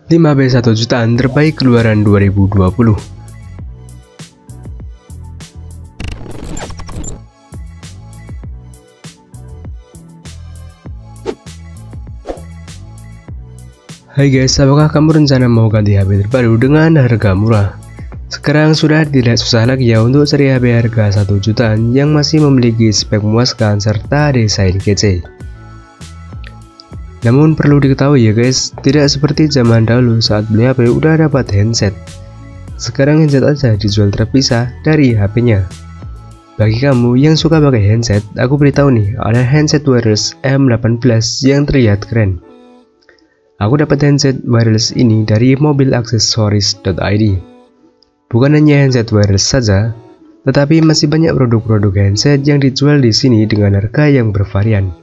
5B1 jutaan terbaik keluaran 2020. Hai guys, apakah kamu rencana mau ganti HP terbaru dengan harga murah? Sekarang sudah tidak susah lagi ya untuk cari HP harga 1 jutaan yang masih memiliki spek memuaskan serta desain kece. Namun perlu diketahui ya guys, tidak seperti zaman dahulu saat beli HP udah dapat handset. Sekarang handset aja dijual terpisah dari HP-nya. Bagi kamu yang suka pakai handset, aku beritahu nih, ada handset wireless M18 yang terlihat keren. Aku dapat handset wireless ini dari mobilaccessories.id. Bukan hanya handset wireless saja, tetapi masih banyak produk-produk handset yang dijual di sini dengan harga yang bervarian.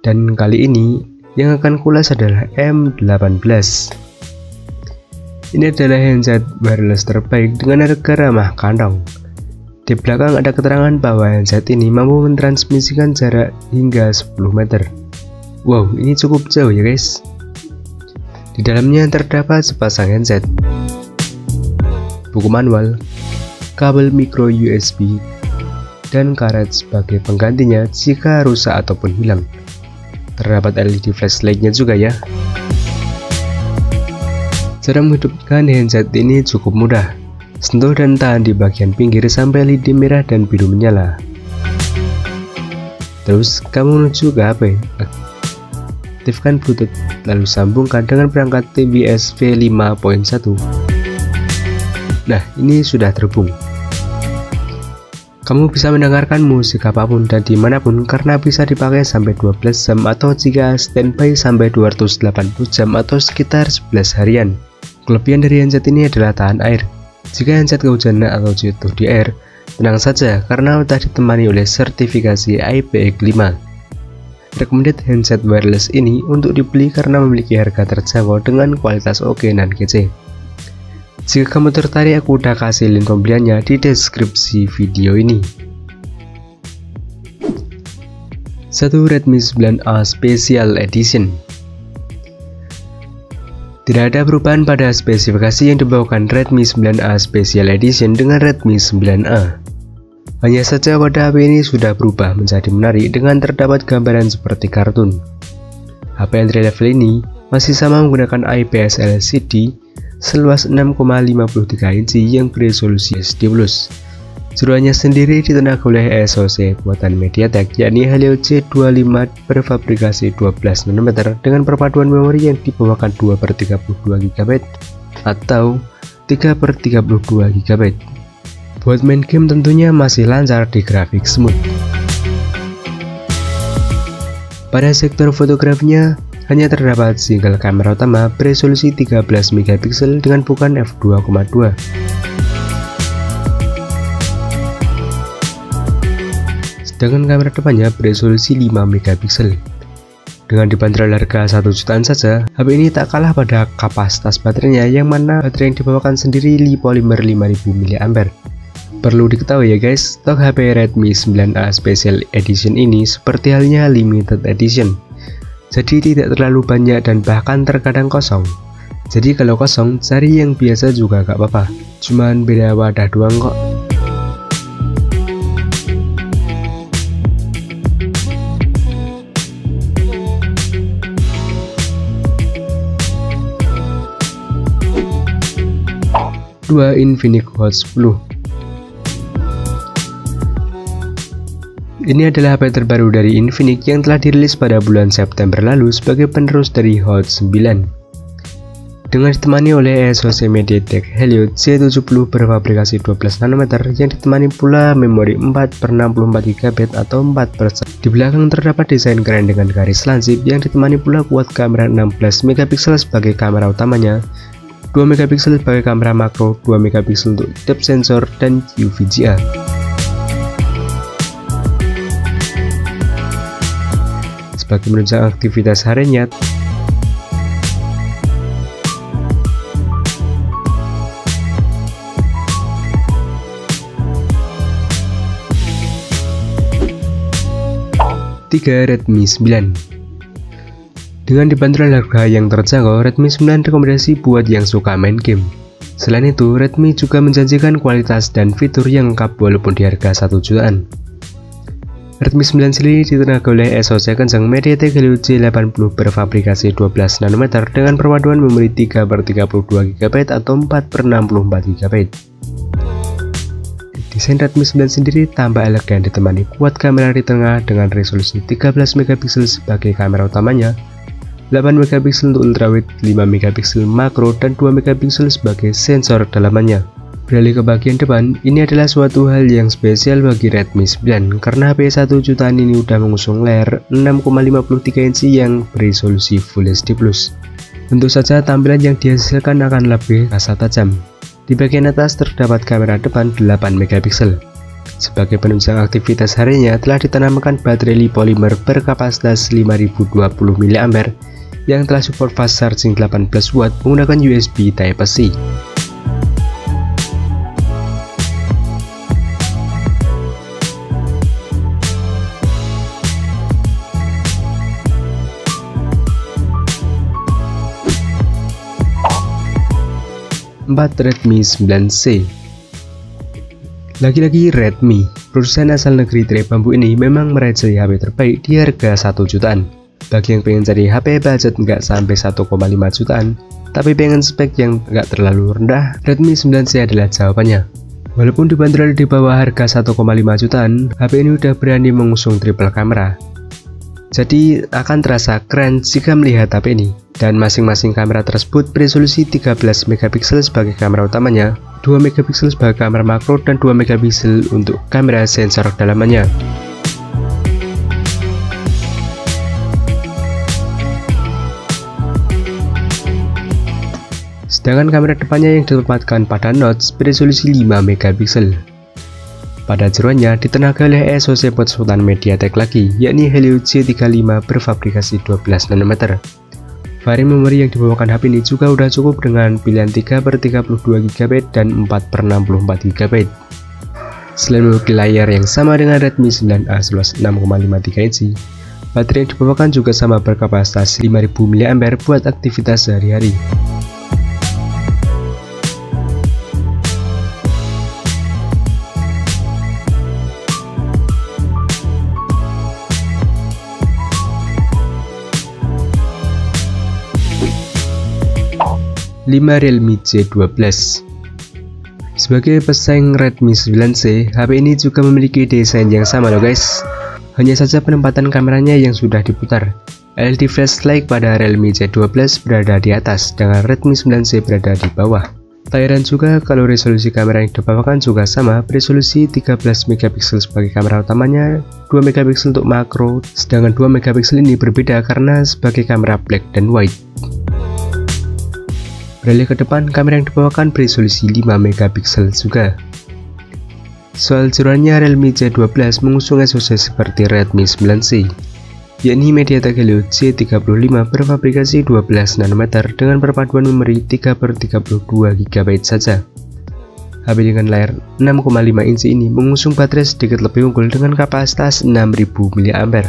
Dan kali ini yang akan kulas adalah M18. Ini adalah handset wireless terbaik dengan harga ramah kantong. Di belakang ada keterangan bahwa handset ini mampu mentransmisikan jarak hingga 10 meter. Wow, ini cukup jauh ya guys. Di dalamnya terdapat sepasang handset, buku manual, kabel micro USB, dan karet sebagai penggantinya jika rusak ataupun hilang. Terdapat LED flashlightnya juga ya. Cara menghidupkan handset ini cukup mudah. Sentuh dan tahan di bagian pinggir sampai lidi merah dan biru menyala. Terus kamu menuju ke HP. Aktifkan Bluetooth, lalu sambungkan dengan perangkat TVS V5.1. Nah, ini sudah terhubung. Kamu bisa mendengarkan musik apapun dan dimanapun karena bisa dipakai sampai 12 jam atau jika standby sampai 280 jam atau sekitar 11 harian. Kelebihan dari handset ini adalah tahan air. Jika handset kehujanan atau jatuh di air, tenang saja karena sudah ditemani oleh sertifikasi IPX5. Recommended handset wireless ini untuk dibeli karena memiliki harga terjangkau dengan kualitas oke dan kece. Jika kamu tertarik, aku udah kasih link pembeliannya di deskripsi video ini. 1. Redmi 9A Special Edition. Tidak ada perubahan pada spesifikasi yang dibawakan Redmi 9A Special Edition dengan Redmi 9A. Hanya saja pada HP ini sudah berubah menjadi menarik dengan terdapat gambaran seperti kartun. HP entry level ini masih sama menggunakan IPS LCD seluas 6,53 inci yang beresolusi HD+. Jeroannya sendiri ditenaga oleh SoC buatan MediaTek yakni Helio G25 berfabrikasi 12 nm dengan perpaduan memori yang dibawakan 2/32 GB atau 3/32 GB. Buat main game tentunya masih lancar di grafik smooth. Pada sektor fotografinya hanya terdapat single kamera utama beresolusi 13 MP dengan bukan f2.2. Sedangkan kamera depannya beresolusi 5 MP. Dengan dibanderol harga 1 jutaan saja, HP ini tak kalah pada kapasitas baterainya yang mana baterai yang dibawakan sendiri Lipolymer 5000 mAh. Perlu diketahui ya guys, stok HP Redmi 9A Special Edition ini seperti halnya limited edition. Jadi tidak terlalu banyak dan bahkan terkadang kosong. Jadi kalau kosong, cari yang biasa juga gak apa-apa. Cuman beda wadah doang kok. Dua Infinix Hot 10. Ini adalah HP terbaru dari Infinix yang telah dirilis pada bulan September lalu sebagai penerus dari Hot 9. Dengan ditemani oleh SoC MediaTek Helio G70 berfabrikasi 12 nm yang ditemani pula memori 4/64 GB atau 4/1. Di belakang terdapat desain keren dengan garis lansip yang ditemani pula kuat kamera 16 MP sebagai kamera utamanya, 2 MP sebagai kamera makro, 2 MP untuk depth sensor dan UVGA. Sebagai menunjang aktivitas hariannya. Redmi 9. Dengan dibanderol harga yang terjangkau, Redmi 9 rekomendasi buat yang suka main game. Selain itu, Redmi juga menjanjikan kualitas dan fitur yang lengkap walaupun di harga 1 jutaan. Redmi 9 sendiri ditenaga oleh SoC kencang MediaTek Helio G80 berfabrikasi 12 nanometer dengan perpaduan memori 3/32 GB atau 4/64 GB. Desain Redmi 9 sendiri tambah elegan ditemani kuat kamera di tengah dengan resolusi 13 megapiksel sebagai kamera utamanya, 8 megapiksel untuk ultrawide, 5 megapiksel makro, dan 2 megapiksel sebagai sensor dalamannya. Beralih ke bagian depan, ini adalah suatu hal yang spesial bagi Redmi 9 karena HP 1 jutaan ini udah mengusung layar 6,53 inci yang beresolusi Full HD+. Tentu saja tampilan yang dihasilkan akan lebih rasa tajam. Di bagian atas terdapat kamera depan 8 megapiksel. Sebagai penunjang aktivitas harinya telah ditanamkan baterai li polimer berkapasitas 5020 mAh yang telah support fast charging 18 watt menggunakan USB Type-C. Redmi 9C. Lagi-lagi Redmi, perusahaan asal negeri tirai bambu ini memang meraih HP terbaik di harga 1 jutaan. Bagi yang pengen cari HP budget nggak sampai 1,5 jutaan, tapi pengen spek yang nggak terlalu rendah, Redmi 9C adalah jawabannya. Walaupun dibanderol di bawah harga 1,5 jutaan, HP ini udah berani mengusung triple kamera. Jadi akan terasa keren jika melihat HP ini. Dan masing-masing kamera tersebut beresolusi 13 megapiksel sebagai kamera utamanya, 2 megapiksel sebagai kamera makro, dan 2 megapiksel untuk kamera sensor dalamannya. Sedangkan kamera depannya yang ditempatkan pada notch beresolusi 5 megapiksel. Pada jeroannya ditenaga oleh SoC Sultan MediaTek lagi, yakni Helio G35 berfabrikasi 12 nanometer. Varian memori yang dibawakan HP ini juga udah cukup dengan pilihan 3/32 GB dan 4/64 GB. Selain memiliki layar yang sama dengan Redmi 9A seluas 6,53 inci, baterai yang dibawakan juga sama berkapasitas 5000 mAh buat aktivitas sehari-hari. Realme J12. Sebagai pesaing Redmi 9C, HP ini juga memiliki desain yang sama loh guys. Hanya saja penempatan kameranya yang sudah diputar. LED flashlight pada Realme J12 berada di atas, dengan Redmi 9C berada di bawah. Tak heran juga kalau resolusi kamera yang dibawakan juga sama, beresolusi 13 megapiksel sebagai kamera utamanya, 2 megapiksel untuk makro, sedangkan 2 megapiksel ini berbeda karena sebagai kamera black dan white. Beralih ke depan, kamera yang dibawakan beresolusi 5 megapiksel juga. Soal jeroannya, Realme J12 mengusung SoC seperti Redmi 9C, yakni MediaTek Helio G35 berfabrikasi 12 nanometer dengan perpaduan memori 3/32 GB saja. HP dengan layar 6,5 inci ini mengusung baterai sedikit lebih unggul dengan kapasitas 6000 mAh.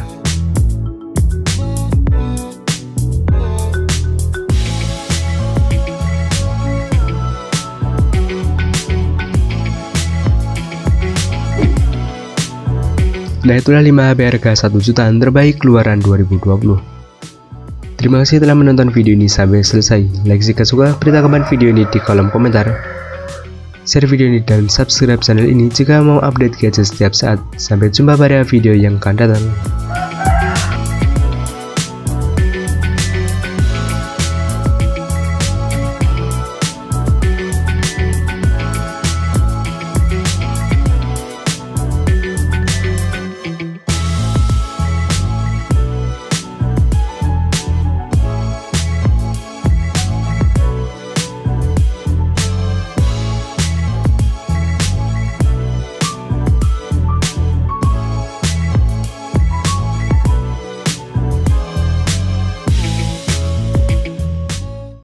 Nah, itulah 5 HP harga 1 jutaan terbaik keluaran 2020. Terima kasih telah menonton video ini sampai selesai. Like jika suka, beritahukan video ini di kolom komentar. Share video ini dan subscribe channel ini jika mau update gadget setiap saat. Sampai jumpa pada video yang akan datang.